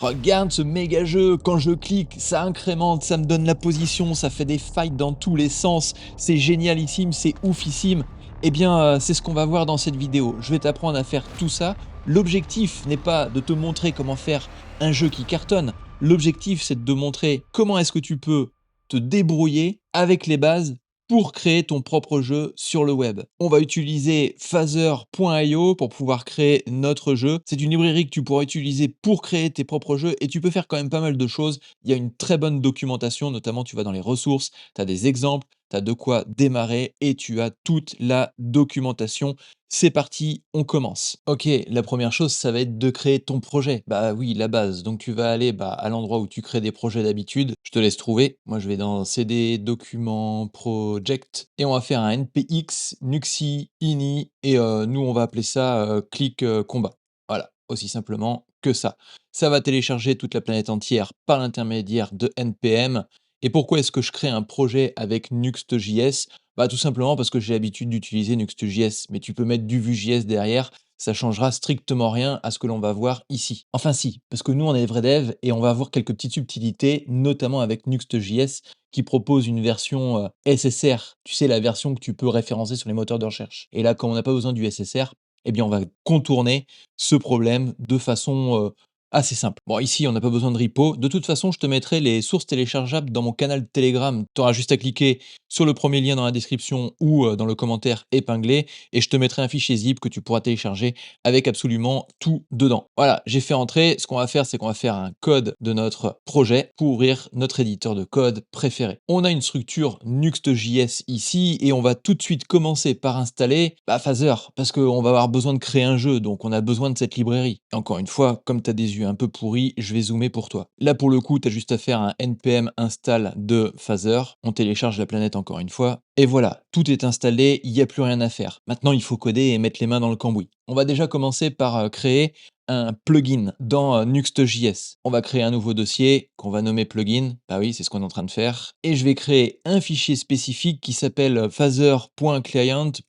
Regarde ce méga jeu, quand je clique, ça incrémente, ça me donne la position, ça fait des fights dans tous les sens, c'est génialissime, c'est oufissime. Eh bien, c'est ce qu'on va voir dans cette vidéo. Je vais t'apprendre à faire tout ça. L'objectif n'est pas de te montrer comment faire un jeu qui cartonne. L'objectif, c'est de te montrer comment est-ce que tu peux te débrouiller avec les bases pour créer ton propre jeu sur le web. On va utiliser Phaser.io pour pouvoir créer notre jeu. C'est une librairie que tu pourras utiliser pour créer tes propres jeux et tu peux faire quand même pas mal de choses. Il y a une très bonne documentation, notamment tu vas dans les ressources, tu as des exemples, tu as de quoi démarrer et tu as toute la documentation. C'est parti, on commence. Ok, la première chose, ça va être de créer ton projet. Bah oui, la base. Donc tu vas aller à l'endroit où tu crées des projets d'habitude. Je te laisse trouver. Moi, je vais dans CD, Documents, Project et on va faire un npx, nuxi, ini et nous, on va appeler ça clic combat. Voilà, aussi simplement que ça. Ça va télécharger toute la planète entière par l'intermédiaire de npm. Et pourquoi est-ce que je crée un projet avec Nuxt.js? Bah, tout simplement parce que j'ai l'habitude d'utiliser Nuxt.js, mais tu peux mettre du Vue.js derrière, ça changera strictement rien à ce que l'on va voir ici. Enfin si, parce que nous on est des vrais devs et on va avoir quelques petites subtilités, notamment avec Nuxt.js qui propose une version SSR, tu sais la version que tu peux référencer sur les moteurs de recherche. Et là, comme on n'a pas besoin du SSR, eh bien on va contourner ce problème de façon assez simple. Bon, ici, on n'a pas besoin de repo. De toute façon, je te mettrai les sources téléchargeables dans mon canal Telegram. Tu auras juste à cliquer sur le premier lien dans la description ou dans le commentaire épinglé et je te mettrai un fichier zip que tu pourras télécharger avec absolument tout dedans. Voilà, j'ai fait entrer. Ce qu'on va faire, c'est qu'on va faire un code de notre projet pour ouvrir notre éditeur de code préféré. On a une structure Nuxt.js ici et on va tout de suite commencer par installer Phaser parce qu'on va avoir besoin de créer un jeu, donc on a besoin de cette librairie. Et encore une fois, comme tu as des yeux un peu pourris, je vais zoomer pour toi. Là, pour le coup, tu as juste à faire un npm install de Phaser. On télécharge la planète encore une fois. Et voilà, tout est installé, il n'y a plus rien à faire. Maintenant, il faut coder et mettre les mains dans le cambouis. On va déjà commencer par créer un plugin dans Nuxt.js. On va créer un nouveau dossier qu'on va nommer plugin. Bah oui, c'est ce qu'on est en train de faire. Et je vais créer un fichier spécifique qui s'appelle phaser.client.ts.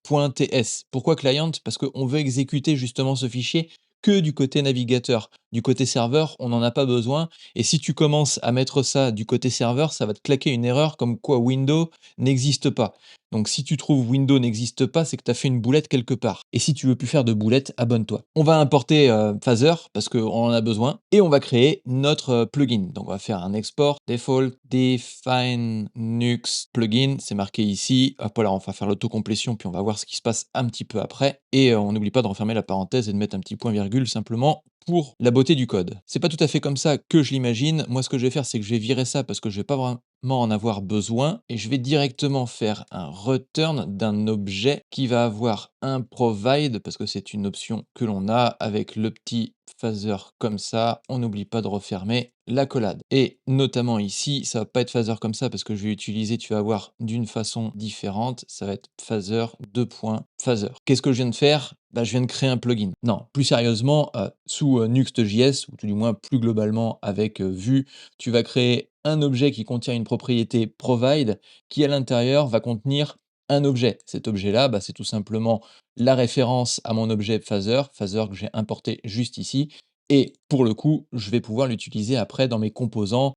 Pourquoi client? Parce qu'on veut exécuter justement ce fichier que du côté navigateur. Du côté serveur, on n'en a pas besoin. Et si tu commences à mettre ça du côté serveur, ça va te claquer une erreur comme quoi Windows n'existe pas. Donc si tu trouves Windows n'existe pas, c'est que tu as fait une boulette quelque part. Et si tu veux plus faire de boulette, abonne-toi. On va importer Phaser parce qu'on en a besoin et on va créer notre plugin. Donc on va faire un export, default, define Nuxt plugin, c'est marqué ici. Hop là, on va faire l'autocomplétion puis on va voir ce qui se passe un petit peu après. Et on n'oublie pas de refermer la parenthèse et de mettre un petit point virgule simplement pour la beauté du code. C'est pas tout à fait comme ça que je l'imagine. Moi, ce que je vais faire, c'est que je vais virer ça parce que je vais pas vraiment en avoir besoin et je vais directement faire un return d'un objet qui va avoir un provide parce que c'est une option que l'on a avec le petit phaser comme ça. On n'oublie pas de refermer la collade. Et notamment ici, ça va pas être phaser comme ça parce que je vais utiliser, tu vas voir, d'une façon différente. Ça va être phaser, deux points, phaser. Qu'est-ce que je viens de faire? Bah, je viens de créer un plugin. Non, plus sérieusement, sous Nuxt.js, ou tout du moins plus globalement avec Vue, tu vas créer un objet qui contient une propriété provide qui à l'intérieur va contenir un objet. Cet objet-là, c'est tout simplement la référence à mon objet phaser, phaser que j'ai importé juste ici. Et pour le coup, je vais pouvoir l'utiliser après dans mes composants,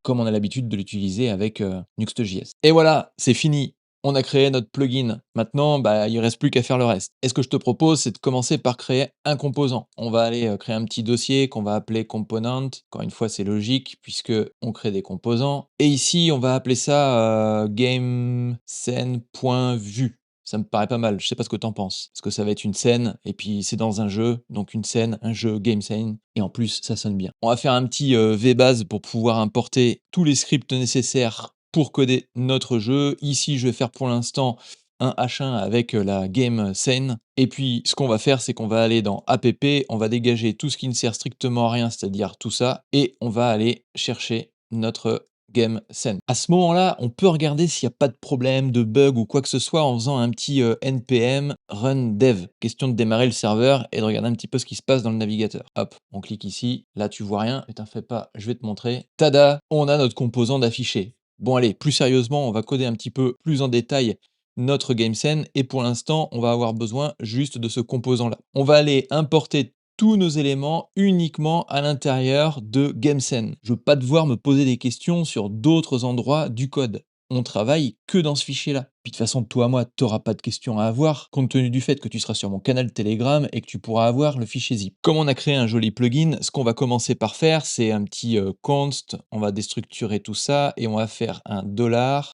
comme on a l'habitude de l'utiliser avec Nuxt.js. Et voilà, c'est fini. On a créé notre plugin. Maintenant, il ne reste plus qu'à faire le reste. Et ce que je te propose, c'est de commencer par créer un composant. On va aller créer un petit dossier qu'on va appeler component. Encore une fois, c'est logique puisque on crée des composants. Et ici, on va appeler ça gamescene.vue. Ça me paraît pas mal. Je sais pas ce que t'en penses. Parce que ça va être une scène et puis c'est dans un jeu. Donc une scène, un jeu, game scene. Et en plus, ça sonne bien. On va faire un petit VBase pour pouvoir importer tous les scripts nécessaires pour coder notre jeu. Ici, je vais faire pour l'instant un H1 avec la game scene. Et puis, ce qu'on va faire, c'est qu'on va aller dans app, on va dégager tout ce qui ne sert strictement à rien, c'est-à-dire tout ça, et on va aller chercher notre game scene. À ce moment-là, on peut regarder s'il n'y a pas de problème, de bug ou quoi que ce soit en faisant un petit npm run dev. Question de démarrer le serveur et de regarder un petit peu ce qui se passe dans le navigateur. Hop, on clique ici. Là, tu vois rien, mais t'en fais pas, je vais te montrer. Tada, on a notre composant d'affiché. Bon allez, plus sérieusement, on va coder un petit peu plus en détail notre game scene et pour l'instant, on va avoir besoin juste de ce composant-là. On va aller importer tous nos éléments uniquement à l'intérieur de GameScene. Je veux pas devoir me poser des questions sur d'autres endroits du code. On travaille que dans ce fichier-là. Puis de toute façon, toi, moi, t'auras pas de questions à avoir, compte tenu du fait que tu seras sur mon canal Telegram et que tu pourras avoir le fichier zip. Comme on a créé un joli plugin, ce qu'on va commencer par faire, c'est un petit const, on va déstructurer tout ça et on va faire un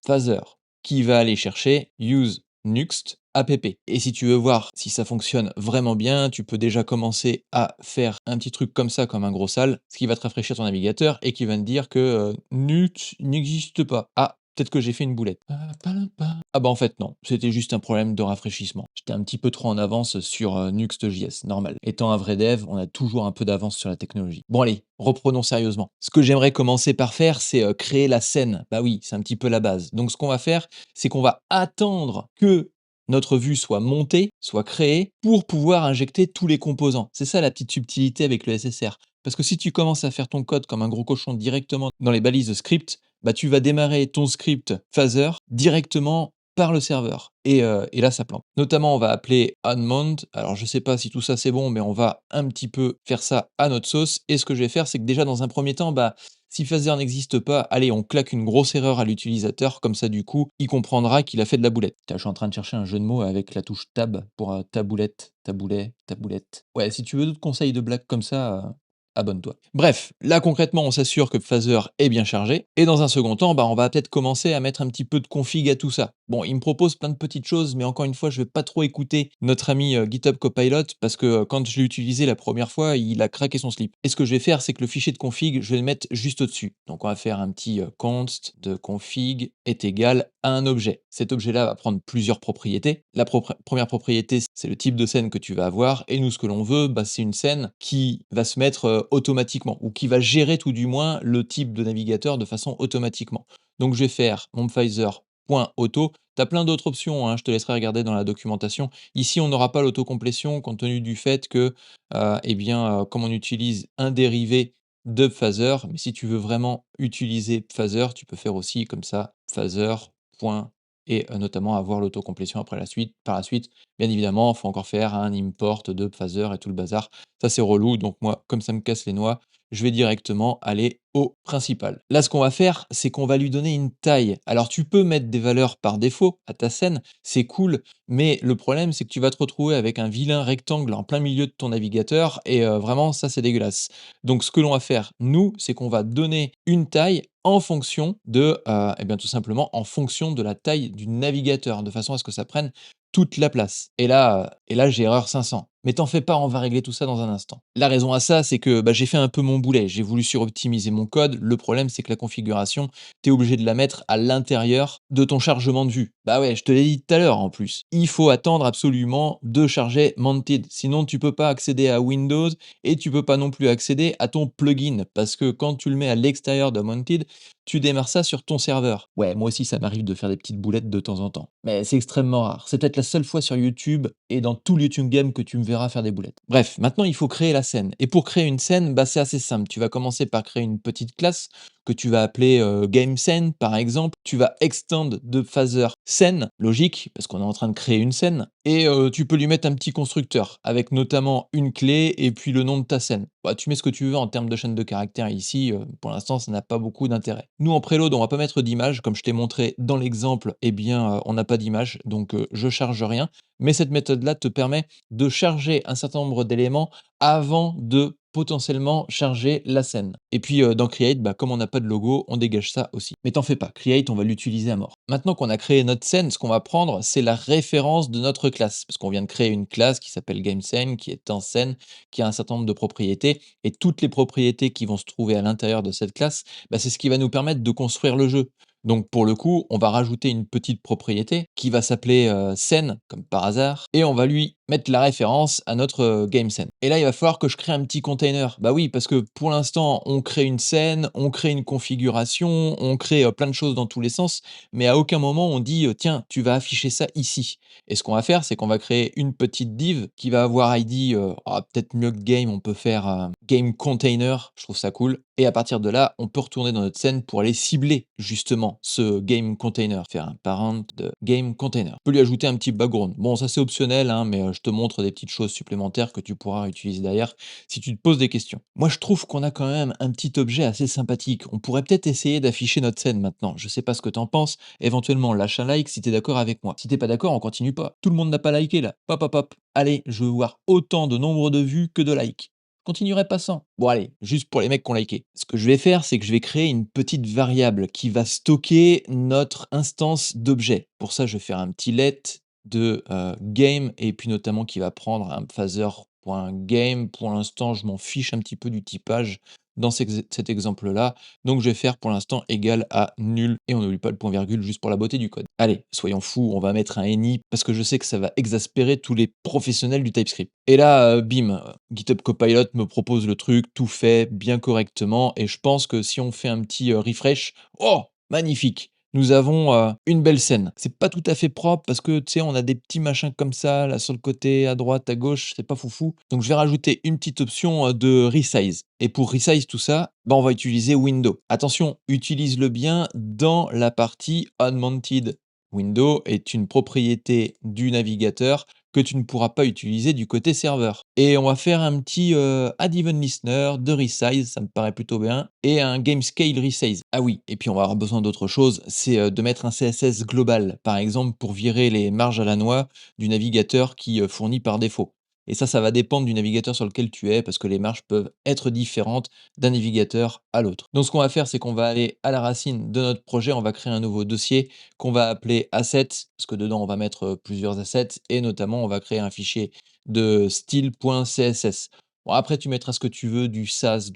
$phaser qui va aller chercher use nuxt app. Et si tu veux voir si ça fonctionne vraiment bien, tu peux déjà commencer à faire un petit truc comme ça, comme un gros sale, ce qui va te rafraîchir ton navigateur et qui va te dire que Nuxt n'existe pas. Ah, peut-être que j'ai fait une boulette. Ah bah en fait non, c'était juste un problème de rafraîchissement. J'étais un petit peu trop en avance sur Nuxt.js, normal. Étant un vrai dev, on a toujours un peu d'avance sur la technologie. Bon allez, reprenons sérieusement. Ce que j'aimerais commencer par faire, c'est créer la scène. Bah oui, c'est un petit peu la base. Donc ce qu'on va faire, c'est qu'on va attendre que notre vue soit montée, soit créée, pour pouvoir injecter tous les composants. C'est ça la petite subtilité avec le SSR. Parce que si tu commences à faire ton code comme un gros cochon directement dans les balises de script, bah tu vas démarrer ton script phaser directement par le serveur. Et là, ça plante. Notamment, on va appeler onMount. Alors, je sais pas si tout ça c'est bon, mais on va un petit peu faire ça à notre sauce. Et ce que je vais faire, c'est que déjà, dans un premier temps, bah, si phaser n'existe pas, allez, on claque une grosse erreur à l'utilisateur, comme ça, du coup, il comprendra qu'il a fait de la boulette. Tiens, je suis en train de chercher un jeu de mots avec la touche tab pour taboulette, taboulet, taboulette. Ouais, si tu veux d'autres conseils de blagues comme ça, abonne-toi. Bref, là concrètement, on s'assure que Phaser est bien chargé. Et dans un second temps, bah, on va peut-être commencer à mettre un petit peu de config à tout ça. Bon, il me propose plein de petites choses, mais encore une fois, je vais pas trop écouter notre ami GitHub Copilot parce que quand je l'ai utilisé la première fois, il a craqué son slip. Et ce que je vais faire, c'est que le fichier de config, je vais le mettre juste au-dessus. Donc on va faire un petit const de config est égal à un objet. Cet objet-là va prendre plusieurs propriétés. La première propriété, c'est le type de scène que tu vas avoir. Et nous, ce que l'on veut, bah, c'est une scène qui va se mettre automatiquement ou qui va gérer tout du moins le type de navigateur de façon automatiquement. Donc je vais faire mon Phaser.auto. Tu as plein d'autres options, hein, je te laisserai regarder dans la documentation. Ici, on n'aura pas l'autocomplétion compte tenu du fait que, eh bien, comme on utilise un dérivé de Phaser, mais si tu veux vraiment utiliser Phaser, tu peux faire aussi comme ça, Phaser. Et notamment avoir l'autocomplétion après la suite. Par la suite, bien évidemment, il faut encore faire un import de Phaser et tout le bazar. Ça, c'est relou. Donc moi, comme ça me casse les noix, je vais directement aller au principal. Là, ce qu'on va faire, c'est qu'on va lui donner une taille. Alors, tu peux mettre des valeurs par défaut à ta scène, c'est cool, mais le problème, c'est que tu vas te retrouver avec un vilain rectangle en plein milieu de ton navigateur, et vraiment, ça, c'est dégueulasse. Donc, ce que l'on va faire, nous, c'est qu'on va donner une taille en fonction de, eh bien, tout simplement, en fonction de la taille du navigateur, de façon à ce que ça prenne toute la place. Et là j'ai erreur 500. Mais t'en fais pas, on va régler tout ça dans un instant. La raison à ça, c'est que bah, j'ai fait un peu mon boulet. J'ai voulu suroptimiser mon code. Le problème, c'est que la configuration, tu es obligé de la mettre à l'intérieur de ton chargement de vue. Bah ouais, je te l'ai dit tout à l'heure en plus. Il faut attendre absolument de charger Mounted. Sinon, tu peux pas accéder à Windows et tu peux pas non plus accéder à ton plugin. Parce que quand tu le mets à l'extérieur de Mounted, tu démarres ça sur ton serveur. Ouais, moi aussi, ça m'arrive de faire des petites boulettes de temps en temps. Mais c'est extrêmement rare. C'est peut-être la seule fois sur YouTube et dans tout le YouTube Game que tu me verras faire des boulettes. Bref, maintenant, il faut créer la scène. Et pour créer une scène, bah, c'est assez simple. Tu vas commencer par créer une petite classe que tu vas appeler GameScene, par exemple. Tu vas extend de phaser scène, logique, parce qu'on est en train de créer une scène. Et tu peux lui mettre un petit constructeur, avec notamment une clé et puis le nom de ta scène. Bah, tu mets ce que tu veux en termes de chaîne de caractères ici. Pour l'instant, ça n'a pas beaucoup d'intérêt. Nous, en préload, on va pas mettre d'image. Comme je t'ai montré dans l'exemple, eh bien, on n'a pas d'image, donc je charge rien. Mais cette méthode-là te permet de charger un certain nombre d'éléments avant de potentiellement charger la scène. Et puis dans Create, bah, comme on n'a pas de logo, on dégage ça aussi. Mais t'en fais pas, Create, on va l'utiliser à mort. Maintenant qu'on a créé notre scène, ce qu'on va prendre, c'est la référence de notre classe. Parce qu'on vient de créer une classe qui s'appelle GameScene, qui est en scène, qui a un certain nombre de propriétés. Et toutes les propriétés qui vont se trouver à l'intérieur de cette classe, bah, c'est ce qui va nous permettre de construire le jeu. Donc pour le coup, on va rajouter une petite propriété qui va s'appeler scène, comme par hasard, et on va lui mettre la référence à notre game scene. Et là, il va falloir que je crée un petit container. Bah oui, parce que pour l'instant, on crée une scène, on crée une configuration, on crée plein de choses dans tous les sens, mais à aucun moment on dit tiens, tu vas afficher ça ici. Et ce qu'on va faire, c'est qu'on va créer une petite div qui va avoir ID, peut-être mieux que game, on peut faire game container, je trouve ça cool. Et à partir de là, on peut retourner dans notre scène pour aller cibler justement ce game container, faire un parent de game container. On peut lui ajouter un petit background. Bon, ça c'est optionnel, hein, mais je je te montre des petites choses supplémentaires que tu pourras utiliser derrière si tu te poses des questions. Moi, je trouve qu'on a quand même un petit objet assez sympathique. On pourrait peut-être essayer d'afficher notre scène maintenant. Je sais pas ce que t'en penses. Éventuellement, lâche un like si t'es d'accord avec moi. Si t'es pas d'accord, on continue pas. Tout le monde n'a pas liké là. Hop, hop, hop. Allez, je veux voir autant de nombre de vues que de likes. Je continuerai pas sans. Bon allez, juste pour les mecs qui ont liké. Ce que je vais faire, c'est que je vais créer une petite variable qui va stocker notre instance d'objet. Pour ça, je vais faire un petit let de game et puis notamment qui va prendre un phaser.game. Pour l'instant, je m'en fiche un petit peu du typage dans cet exemple-là. Donc je vais faire pour l'instant égal à nul et on n'oublie pas le point virgule juste pour la beauté du code. Allez, soyons fous, on va mettre un any parce que je sais que ça va exaspérer tous les professionnels du TypeScript. Et là, bim, GitHub Copilot me propose le truc, tout fait bien correctement et je pense que si on fait un petit refresh, oh, magnifique! Nous avons une belle scène. C'est pas tout à fait propre parce que tu sais, on a des petits machins comme ça, là sur le côté, à droite, à gauche, c'est pas foufou. Donc je vais rajouter une petite option de resize. Et pour resize tout ça, bah, on va utiliser window. Attention, utilise-le bien dans la partie unmounted. Window est une propriété du navigateur que tu ne pourras pas utiliser du côté serveur. Et on va faire un petit add even listener de resize, ça me paraît plutôt bien, et un game scale resize. Ah oui, et puis on va avoir besoin d'autre chose, c'est de mettre un CSS global, par exemple pour virer les marges à la noix du navigateur qui fournit par défaut. Et ça va dépendre du navigateur sur lequel tu es, parce que les marges peuvent être différentes d'un navigateur à l'autre. Donc ce qu'on va faire, c'est qu'on va aller à la racine de notre projet, on va créer un nouveau dossier qu'on va appeler assets, parce que dedans on va mettre plusieurs assets, et notamment on va créer un fichier de style.css. Bon, après, tu mettras ce que tu veux, du SAS,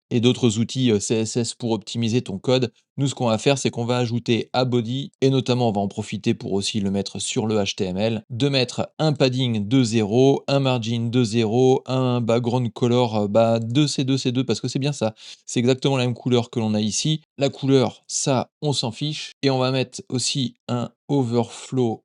et d'autres outils CSS pour optimiser ton code. Nous, ce qu'on va faire, c'est qu'on va ajouter à body, et notamment, on va en profiter pour aussi le mettre sur le HTML, de mettre un padding de 0, un margin de 0, un background color de C2, parce que c'est bien ça. C'est exactement la même couleur que l'on a ici. La couleur, ça, on s'en fiche. Et on va mettre aussi un overflow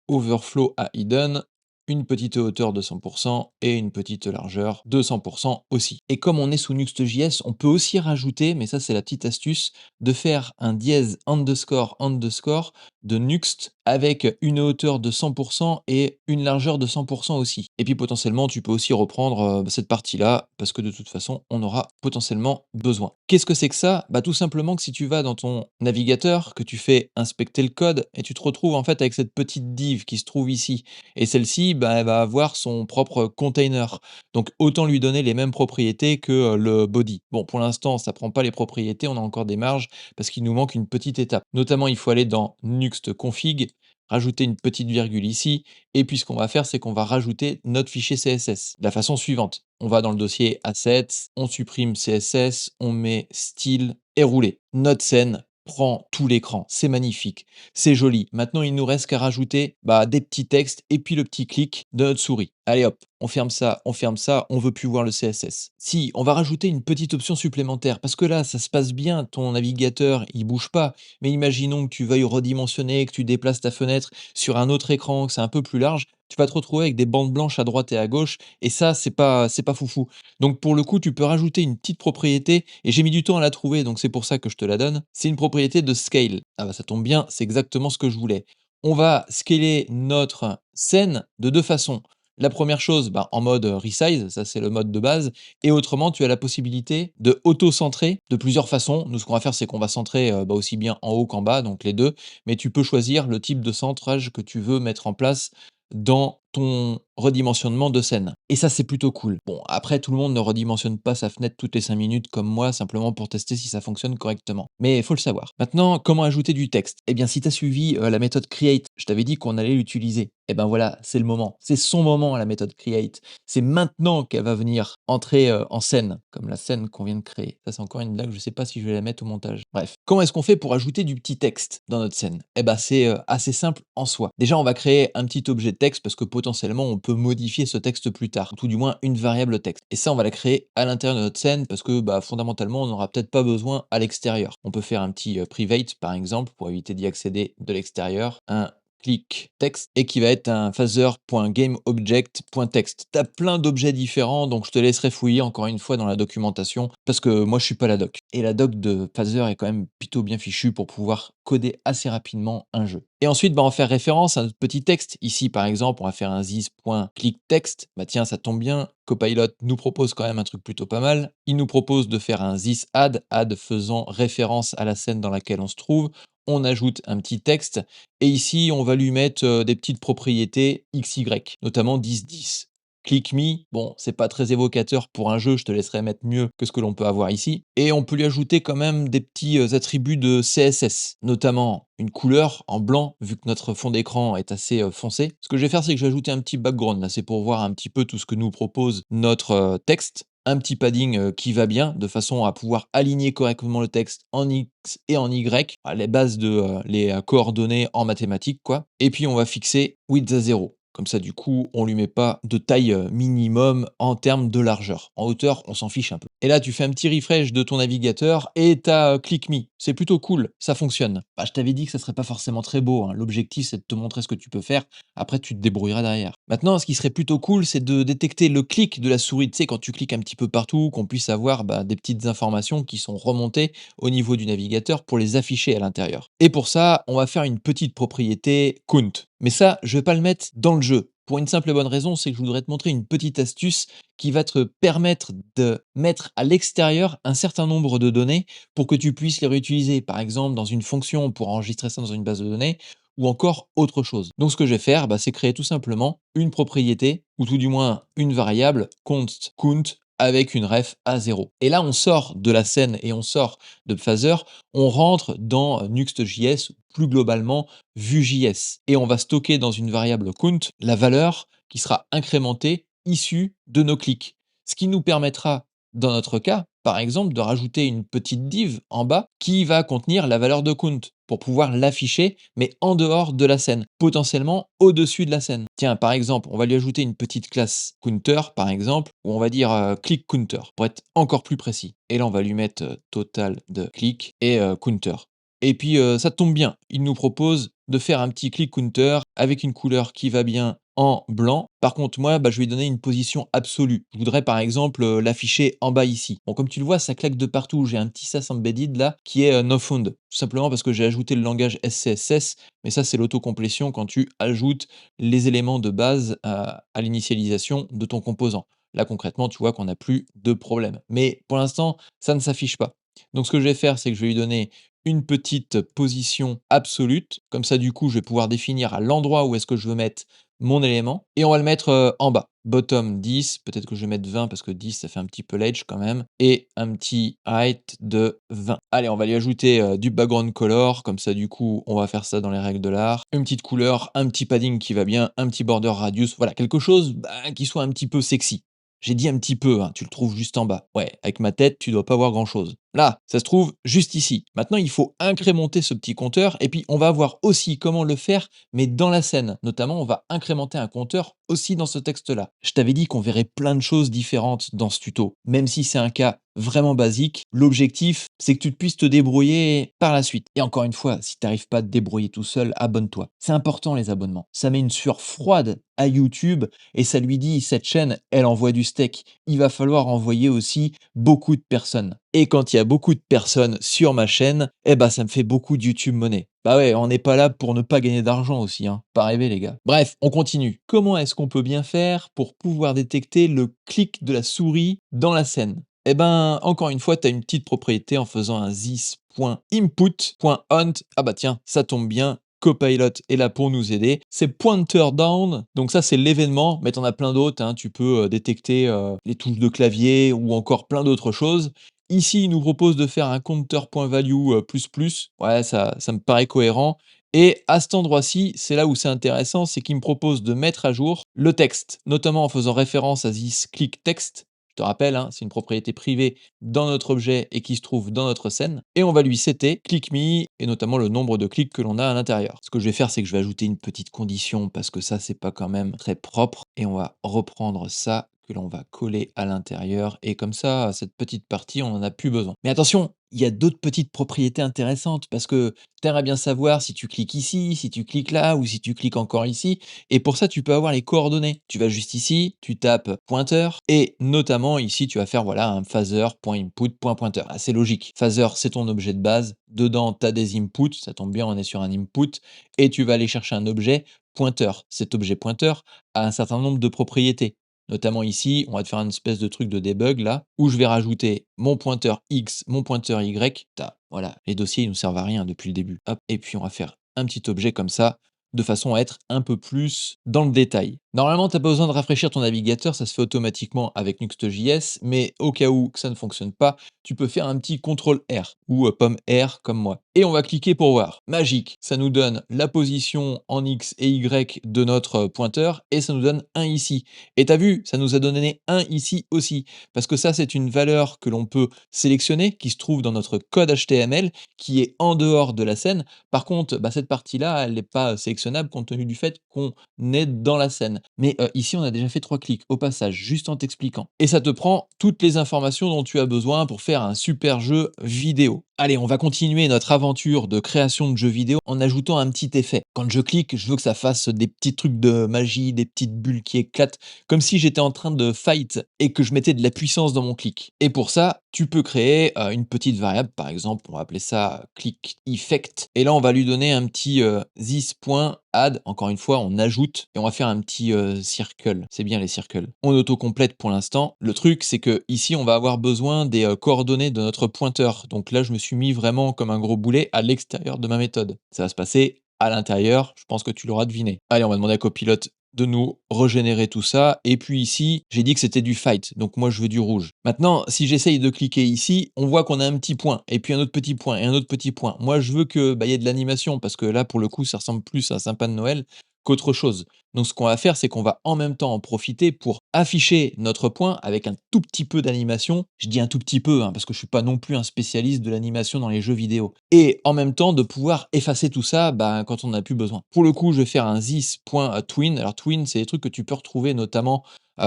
à hidden, une petite hauteur de 100% et une petite largeur de 100% aussi. Et comme on est sous Nuxt.js, on peut aussi rajouter, mais ça c'est la petite astuce, de faire un dièse underscore underscore de Nuxt avec une hauteur de 100% et une largeur de 100% aussi. Et puis potentiellement, tu peux aussi reprendre cette partie-là, parce que de toute façon, on aura potentiellement besoin. Qu'est-ce que c'est que ça? Bah tout simplement que si tu vas dans ton navigateur, que tu fais inspecter le code, et tu te retrouves en fait avec cette petite div qui se trouve ici, et celle-ci, bah, elle va avoir son propre container. Donc autant lui donner les mêmes propriétés que le body. Bon, pour l'instant, ça prend pas les propriétés, on a encore des marges parce qu'il nous manque une petite étape. Notamment, il faut aller dans Nuxt config, rajouter une petite virgule ici, et puis ce qu'on va faire, c'est qu'on va rajouter notre fichier CSS. De la façon suivante, on va dans le dossier assets, on supprime CSS, on met style et rouler. Notre scène prend tout l'écran, c'est magnifique, c'est joli. Maintenant, il nous reste qu'à rajouter des petits textes et puis le petit clic de notre souris. Allez hop, on ferme ça, on veut plus voir le CSS. Si, on va rajouter une petite option supplémentaire, parce que là, ça se passe bien, ton navigateur, il bouge pas, mais imaginons que tu veuilles redimensionner, que tu déplaces ta fenêtre sur un autre écran, que c'est un peu plus large, tu vas te retrouver avec des bandes blanches à droite et à gauche, et ça, c'est pas foufou. Donc pour le coup, tu peux rajouter une petite propriété, et j'ai mis du temps à la trouver, donc c'est pour ça que je te la donne. C'est une propriété de scale. Ah bah ça tombe bien, c'est exactement ce que je voulais. On va scaler notre scène de deux façons. La première chose, en mode resize, ça c'est le mode de base, et autrement, tu as la possibilité de auto-centrer de plusieurs façons. Nous, ce qu'on va faire, c'est qu'on va centrer aussi bien en haut qu'en bas, donc les deux, mais tu peux choisir le type de centrage que tu veux mettre en place dans ton redimensionnement de scène. Et ça, c'est plutôt cool. Bon, après, tout le monde ne redimensionne pas sa fenêtre toutes les 5 minutes comme moi, simplement pour tester si ça fonctionne correctement. Mais il faut le savoir. Maintenant, comment ajouter du texte? Eh bien, si tu as suivi la méthode create, je t'avais dit qu'on allait l'utiliser. Eh ben voilà, c'est le moment. C'est son moment, la méthode create. C'est maintenant qu'elle va venir entrer en scène, comme la scène qu'on vient de créer. Ça, c'est encore une blague, je sais pas si je vais la mettre au montage. Bref. Comment est-ce qu'on fait pour ajouter du petit texte dans notre scène? Eh ben, c'est assez simple en soi. Déjà, on va créer un petit objet de texte parce que potentiellement, on peut modifier ce texte plus tard, ou tout du moins une variable texte. Et ça, on va la créer à l'intérieur de notre scène parce que fondamentalement, on n'aura peut-être pas besoin à l'extérieur. On peut faire un petit private, par exemple, pour éviter d'y accéder de l'extérieur. Un click text et qui va être un phaser.gameObject.text. Tu as plein d'objets différents, donc je te laisserai fouiller encore une fois dans la documentation parce que moi je suis pas la doc. Et la doc de Phaser est quand même plutôt bien fichue pour pouvoir coder assez rapidement un jeu. Et ensuite, on va faire référence à notre petit texte. Ici, par exemple, on va faire un this.clickText. Bah tiens, ça tombe bien, Copilot nous propose quand même un truc plutôt pas mal. Il nous propose de faire un this add faisant référence à la scène dans laquelle on se trouve. On ajoute un petit texte et ici, on va lui mettre des petites propriétés XY, notamment 10-10. Click me, bon, c'est pas très évocateur pour un jeu, je te laisserai mettre mieux que ce que l'on peut avoir ici. Et on peut lui ajouter quand même des petits attributs de CSS, notamment une couleur en blanc, vu que notre fond d'écran est assez foncé. Ce que je vais faire, c'est que je vais ajouter un petit background, là, c'est pour voir un petit peu tout ce que nous propose notre texte. Un petit padding qui va bien, de façon à pouvoir aligner correctement le texte en X et en Y, les bases de les coordonnées en mathématiques, quoi. Et puis on va fixer width à 0. Comme ça, du coup, on lui met pas de taille minimum en termes de largeur. En hauteur, on s'en fiche un peu. Et là, tu fais un petit refresh de ton navigateur et t'as Click Me. C'est plutôt cool, ça fonctionne. Bah, je t'avais dit que ça serait pas forcément très beau, hein. L'objectif, c'est de te montrer ce que tu peux faire. Après, tu te débrouilleras derrière. Maintenant, ce qui serait plutôt cool, c'est de détecter le clic de la souris. Tu sais, quand tu cliques un petit peu partout, qu'on puisse avoir des petites informations qui sont remontées au niveau du navigateur pour les afficher à l'intérieur. Et pour ça, on va faire une petite propriété count. Mais ça, je vais pas le mettre dans le jeu. Pour une simple et bonne raison, c'est que je voudrais te montrer une petite astuce qui va te permettre de mettre à l'extérieur un certain nombre de données pour que tu puisses les réutiliser, par exemple dans une fonction pour enregistrer ça dans une base de données, ou encore autre chose. Donc ce que je vais faire, c'est créer tout simplement une propriété, ou tout du moins une variable, const count, avec une ref à 0. Et là, on sort de la scène et on sort de Phaser, on rentre dans Nuxt.js, plus globalement Vue.js. Et on va stocker dans une variable count la valeur qui sera incrémentée issue de nos clics. Ce qui nous permettra, dans notre cas, par exemple, de rajouter une petite div en bas qui va contenir la valeur de count pour pouvoir l'afficher, mais en dehors de la scène, potentiellement au-dessus de la scène. Tiens, par exemple, on va lui ajouter une petite classe counter, par exemple, où on va dire click counter, pour être encore plus précis. Et là, on va lui mettre total de click et counter. Et puis, ça tombe bien, il nous propose de faire un petit click counter avec une couleur qui va bien en blanc. Par contre, moi, je vais lui donner une position absolue. Je voudrais par exemple l'afficher en bas ici. Bon, comme tu le vois, ça claque de partout. J'ai un petit sas embedded là qui est no found. Tout simplement parce que j'ai ajouté le langage SCSS, mais ça, c'est l'autocomplétion quand tu ajoutes les éléments de base à l'initialisation de ton composant. Là, concrètement, tu vois qu'on n'a plus de problème. Mais pour l'instant, ça ne s'affiche pas. Donc, ce que je vais faire, c'est que je vais lui donner une petite position absolue. Comme ça, du coup, je vais pouvoir définir à l'endroit où est-ce que je veux mettre mon élément. Et on va le mettre en bas. Bottom 10, peut-être que je vais mettre 20 parce que 10, ça fait un petit peu l'edge quand même. Et un petit height de 20. Allez, on va lui ajouter du background color. Comme ça, du coup, on va faire ça dans les règles de l'art. Une petite couleur, un petit padding qui va bien, un petit border radius. Voilà, quelque chose qui soit un petit peu sexy. J'ai dit un petit peu, hein, tu le trouves juste en bas. Ouais, avec ma tête, tu dois pas voir grand-chose. Là, ça se trouve juste ici. Maintenant, il faut incrémenter ce petit compteur et puis on va voir aussi comment le faire, mais dans la scène. Notamment, on va incrémenter un compteur aussi dans ce texte-là. Je t'avais dit qu'on verrait plein de choses différentes dans ce tuto. Même si c'est un cas vraiment basique, l'objectif, c'est que tu puisses te débrouiller par la suite. Et encore une fois, si tu n'arrives pas à te débrouiller tout seul, abonne-toi. C'est important les abonnements. Ça met une sueur froide à YouTube et ça lui dit, cette chaîne, elle envoie du steak. Il va falloir envoyer aussi beaucoup de personnes. Et quand il y a beaucoup de personnes sur ma chaîne, ça me fait beaucoup de YouTube money. Bah ouais, on n'est pas là pour ne pas gagner d'argent aussi, hein. Pas rêver les gars. Bref, on continue. Comment est-ce qu'on peut bien faire pour pouvoir détecter le clic de la souris dans la scène? Encore une fois, tu as une petite propriété en faisant un this.input.on. Ah bah tiens, ça tombe bien. Copilot est là pour nous aider. C'est pointer down, donc ça c'est l'événement, mais t'en as plein d'autres, hein. Tu peux détecter les touches de clavier ou encore plein d'autres choses. Ici, il nous propose de faire un counter.value plus plus. Ouais, ça me paraît cohérent. Et à cet endroit-ci, c'est là où c'est intéressant, c'est qu'il me propose de mettre à jour le texte, notamment en faisant référence à this click text. Je te rappelle, hein, c'est une propriété privée dans notre objet et qui se trouve dans notre scène. Et on va lui setter click me et notamment le nombre de clics que l'on a à l'intérieur. Ce que je vais faire, c'est que je vais ajouter une petite condition parce que ça, c'est pas quand même très propre. Et on va reprendre ça que l'on va coller à l'intérieur et comme ça, cette petite partie, on en a plus besoin. Mais attention, il y a d'autres petites propriétés intéressantes parce que tu aimerais bien savoir si tu cliques ici, si tu cliques là ou si tu cliques encore ici. Et pour ça, tu peux avoir les coordonnées. Tu vas juste ici, tu tapes pointeur et notamment ici, tu vas faire voilà un phaser.input.pointeur. Ah, c'est logique. Phaser, c'est ton objet de base. Dedans, tu as des inputs. Ça tombe bien, on est sur un input. Et tu vas aller chercher un objet pointeur. Cet objet pointeur a un certain nombre de propriétés. Notamment ici, on va te faire une espèce de truc de debug là, où je vais rajouter mon pointeur X, mon pointeur Y. Voilà, les dossiers ils nous servent à rien depuis le début. Hop, et puis on va faire un petit objet comme ça, de façon à être un peu plus dans le détail. Normalement, tu n'as pas besoin de rafraîchir ton navigateur, ça se fait automatiquement avec Nuxt.js, mais au cas où que ça ne fonctionne pas, tu peux faire un petit CTRL R ou pomme R comme moi. Et on va cliquer pour voir. Magique, ça nous donne la position en X et Y de notre pointeur et ça nous donne un ici. Et tu as vu, ça nous a donné un ici aussi, parce que ça, c'est une valeur que l'on peut sélectionner, qui se trouve dans notre code HTML, qui est en dehors de la scène. Par contre, bah, cette partie-là, elle n'est pas sélectionnable compte tenu du fait qu'on est dans la scène. Mais ici, on a déjà fait 3 clics au passage, juste en t'expliquant. Et ça te prend toutes les informations dont tu as besoin pour faire un super jeu vidéo. Allez, on va continuer notre aventure de création de jeux vidéo en ajoutant un petit effet. Quand je clique, je veux que ça fasse des petits trucs de magie, des petites bulles qui éclatent, comme si j'étais en train de fight et que je mettais de la puissance dans mon clic. Et pour ça, tu peux créer une petite variable, par exemple, on va appeler ça click effect. Et là, on va lui donner un petit this.add. Encore une fois, on ajoute et on va faire un petit circle. C'est bien les circles. On autocomplète pour l'instant. Le truc, c'est que ici, on va avoir besoin des coordonnées de notre pointeur. Donc là, je me suis mis vraiment comme un gros boulet à l'extérieur de ma méthode. Ça va se passer à l'intérieur. Je pense que tu l'auras deviné. Allez, on va demander à Copilote de nous régénérer tout ça. Et puis ici, j'ai dit que c'était du fight, donc moi je veux du rouge. Maintenant, si j'essaye de cliquer ici, on voit qu'on a un petit point, et puis un autre petit point, et un autre petit point. Moi je veux que y ait de l'animation, parce que là pour le coup ça ressemble plus à un sapin de Noël qu'autre chose. Donc ce qu'on va faire, c'est qu'on va en même temps en profiter pour afficher notre point avec un tout petit peu d'animation. Je dis un tout petit peu, hein, parce que je suis pas non plus un spécialiste de l'animation dans les jeux vidéo. Et en même temps de pouvoir effacer tout ça quand on n'a plus besoin. Pour le coup, je vais faire un this.twin. Alors twin, c'est des trucs que tu peux retrouver notamment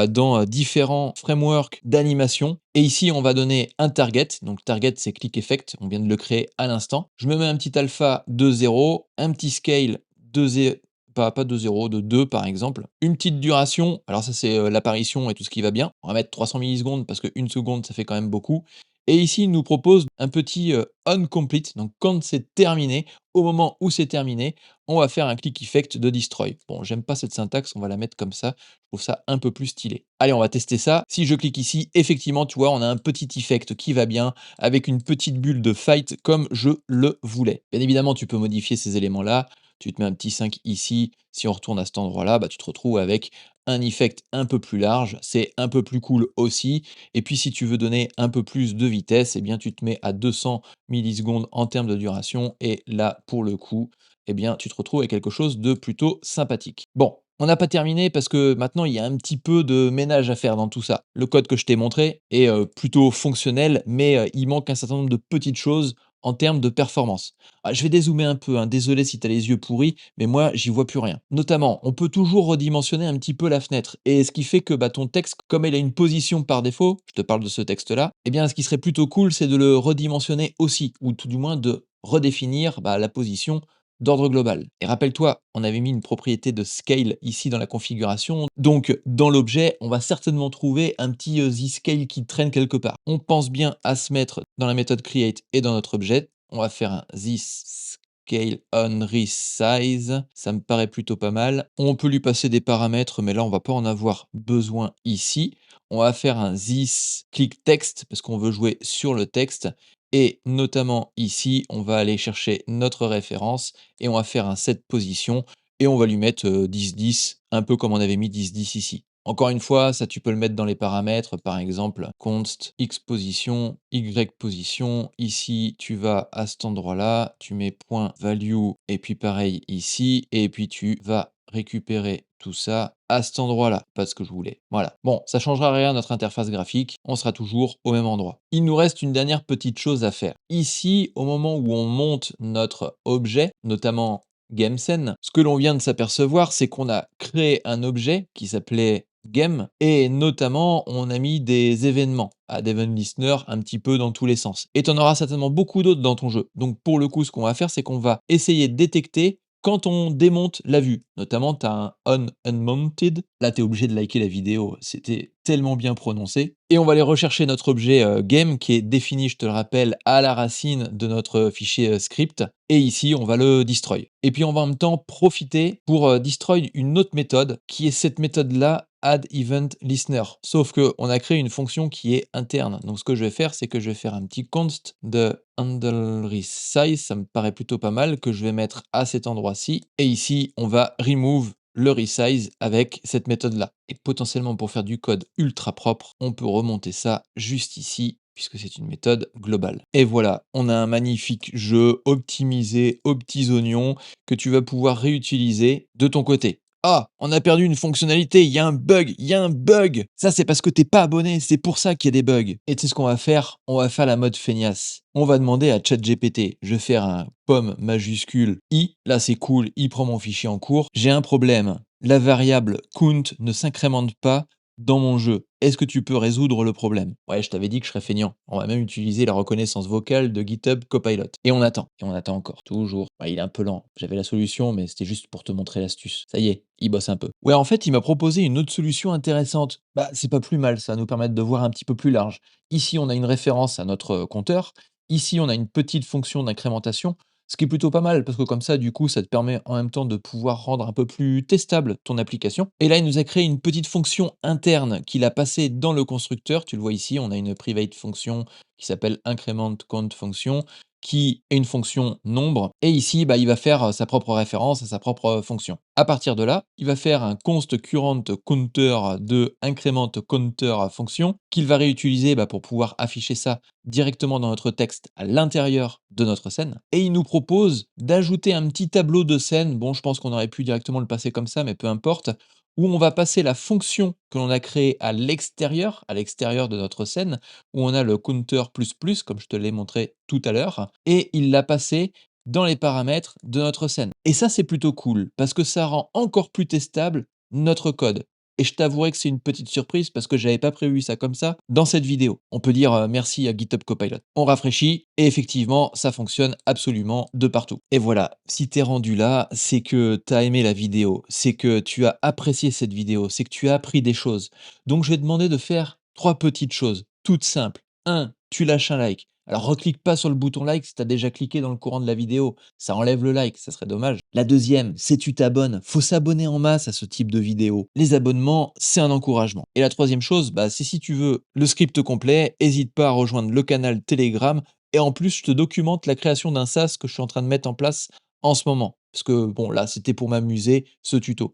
dans différents frameworks d'animation. Et ici, on va donner un target. Donc target, c'est click effect. On vient de le créer à l'instant. Je me mets un petit alpha de 0, un petit scale de 0, pas de 0, de 2 par exemple. Une petite duration, alors ça c'est l'apparition et tout ce qui va bien. On va mettre 300 millisecondes parce qu'une seconde ça fait quand même beaucoup. Et ici il nous propose un petit onComplete, donc quand c'est terminé, au moment où c'est terminé, on va faire un click effect de destroy. Bon, j'aime pas cette syntaxe, on va la mettre comme ça, je trouve ça un peu plus stylé. Allez, on va tester ça. Si je clique ici, effectivement, tu vois, on a un petit effect qui va bien, avec une petite bulle de fight comme je le voulais. Bien évidemment, tu peux modifier ces éléments-là, tu te mets un petit 5 ici, si on retourne à cet endroit-là, tu te retrouves avec un effect un peu plus large, c'est un peu plus cool aussi. Et puis si tu veux donner un peu plus de vitesse, eh bien tu te mets à 200 millisecondes en termes de duration, et là, pour le coup, eh bien tu te retrouves avec quelque chose de plutôt sympathique. Bon, on n'a pas terminé parce que maintenant il y a un petit peu de ménage à faire dans tout ça. Le code que je t'ai montré est plutôt fonctionnel, mais il manque un certain nombre de petites choses en termes de performance. Ah, je vais dézoomer un peu, hein, désolé si tu as les yeux pourris, mais moi j'y vois plus rien. Notamment, on peut toujours redimensionner un petit peu la fenêtre, et ce qui fait que ton texte, comme il a une position par défaut, je te parle de ce texte-là, eh bien ce qui serait plutôt cool, c'est de le redimensionner aussi, ou tout du moins de redéfinir la position d'ordre global. Et rappelle-toi, on avait mis une propriété de scale ici dans la configuration, donc dans l'objet, on va certainement trouver un petit zScale qui traîne quelque part. On pense bien à se mettre dans la méthode create et dans notre objet. On va faire un zScale on resize, ça me paraît plutôt pas mal. On peut lui passer des paramètres, mais là on va pas en avoir besoin ici. On va faire un this click text parce qu'on veut jouer sur le texte. Et notamment ici, on va aller chercher notre référence et on va faire un set position et on va lui mettre 10-10, un peu comme on avait mis 10-10 ici. Encore une fois, ça tu peux le mettre dans les paramètres, par exemple const x position, y position. Ici, tu vas à cet endroit-là, tu mets point value et puis pareil ici, et puis tu vas récupérer tout ça à cet endroit-là, pas ce que je voulais. Voilà. Bon, ça changera rien à notre interface graphique, on sera toujours au même endroit. Il nous reste une dernière petite chose à faire. Ici, au moment où on monte notre objet, notamment GameScene, ce que l'on vient de s'apercevoir, c'est qu'on a créé un objet qui s'appelait game et notamment on a mis des événements à Event Listener un petit peu dans tous les sens. Et tu en auras certainement beaucoup d'autres dans ton jeu. Donc pour le coup, ce qu'on va faire, c'est qu'on va essayer de détecter quand on démonte la vue. Notamment, tu as un on unmounted. Là, tu es obligé de liker la vidéo. C'était tellement bien prononcé. Et on va aller rechercher notre objet game qui est défini, je te le rappelle, à la racine de notre fichier script. Et ici, on va le destroy. Et puis, on va en même temps profiter pour destroy une autre méthode qui est cette méthode-là, add event listener. Sauf que on a créé une fonction qui est interne. Donc ce que je vais faire, c'est que je vais faire un petit const de handle resize, ça me paraît plutôt pas mal, que je vais mettre à cet endroit-ci. Et ici, on va remove le resize avec cette méthode-là. Et potentiellement, pour faire du code ultra propre, on peut remonter ça juste ici, puisque c'est une méthode globale. Et voilà, on a un magnifique jeu optimisé aux petits oignons que tu vas pouvoir réutiliser de ton côté. Ah, on a perdu une fonctionnalité, il y a un bug, il y a un bug. Ça, c'est parce que t'es pas abonné, c'est pour ça qu'il y a des bugs. Et tu sais ce qu'on va faire? On va faire la mode feignasse. On va demander à ChatGPT, je vais faire un pomme majuscule i, là c'est cool, il prend mon fichier en cours. J'ai un problème, la variable count ne s'incrémente pas dans mon jeu. Est-ce que tu peux résoudre le problème? Ouais, je t'avais dit que je serais feignant. On va même utiliser la reconnaissance vocale de GitHub Copilot. Et on attend encore, toujours. Ouais, il est un peu lent. J'avais la solution, mais c'était juste pour te montrer l'astuce. Ça y est, il bosse un peu. Ouais, en fait, il m'a proposé une autre solution intéressante. Bah, c'est pas plus mal, ça va nous permettre de voir un petit peu plus large. Ici, on a une référence à notre compteur. Ici, on a une petite fonction d'incrémentation. Ce qui est plutôt pas mal parce que comme ça, du coup, ça te permet en même temps de pouvoir rendre un peu plus testable ton application. Et là, il nous a créé une petite fonction interne qu'il a passée dans le constructeur. Tu le vois ici, on a une private fonction qui s'appelle increment count function qui est une fonction nombre. Et ici, bah, il va faire sa propre référence à sa propre fonction. À partir de là, il va faire un const current counter de increment counter fonction qu'il va réutiliser bah, pour pouvoir afficher ça directement dans notre texte à l'intérieur de notre scène. Et il nous propose d'ajouter un petit tableau de scène. Bon, je pense qu'on aurait pu directement le passer comme ça, mais peu importe, où on va passer la fonction que l'on a créée à l'extérieur de notre scène, où on a le counter plus plus, comme je te l'ai montré tout à l'heure, et il l'a passé dans les paramètres de notre scène. Et ça, c'est plutôt cool, parce que ça rend encore plus testable notre code. Et je t'avouerai que c'est une petite surprise parce que j'avais pas prévu ça comme ça dans cette vidéo. On peut dire merci à GitHub Copilot. On rafraîchit et effectivement, ça fonctionne absolument de partout. Et voilà, si t'es rendu là, c'est que t'as aimé la vidéo, c'est que tu as apprécié cette vidéo, c'est que tu as appris des choses. Donc je vais te demander de faire 3 petites choses, toutes simples. 1, tu lâches un like. Alors reclique pas sur le bouton like si tu as déjà cliqué dans le courant de la vidéo, ça enlève le like, ça serait dommage. La deuxième, c'est tu t'abonnes. Faut s'abonner en masse à ce type de vidéo. Les abonnements, c'est un encouragement. Et la troisième chose, bah, c'est si tu veux le script complet, n'hésite pas à rejoindre le canal Telegram. Et en plus, je te documente la création d'un SaaS que je suis en train de mettre en place en ce moment. Parce que bon, là, c'était pour m'amuser, ce tuto.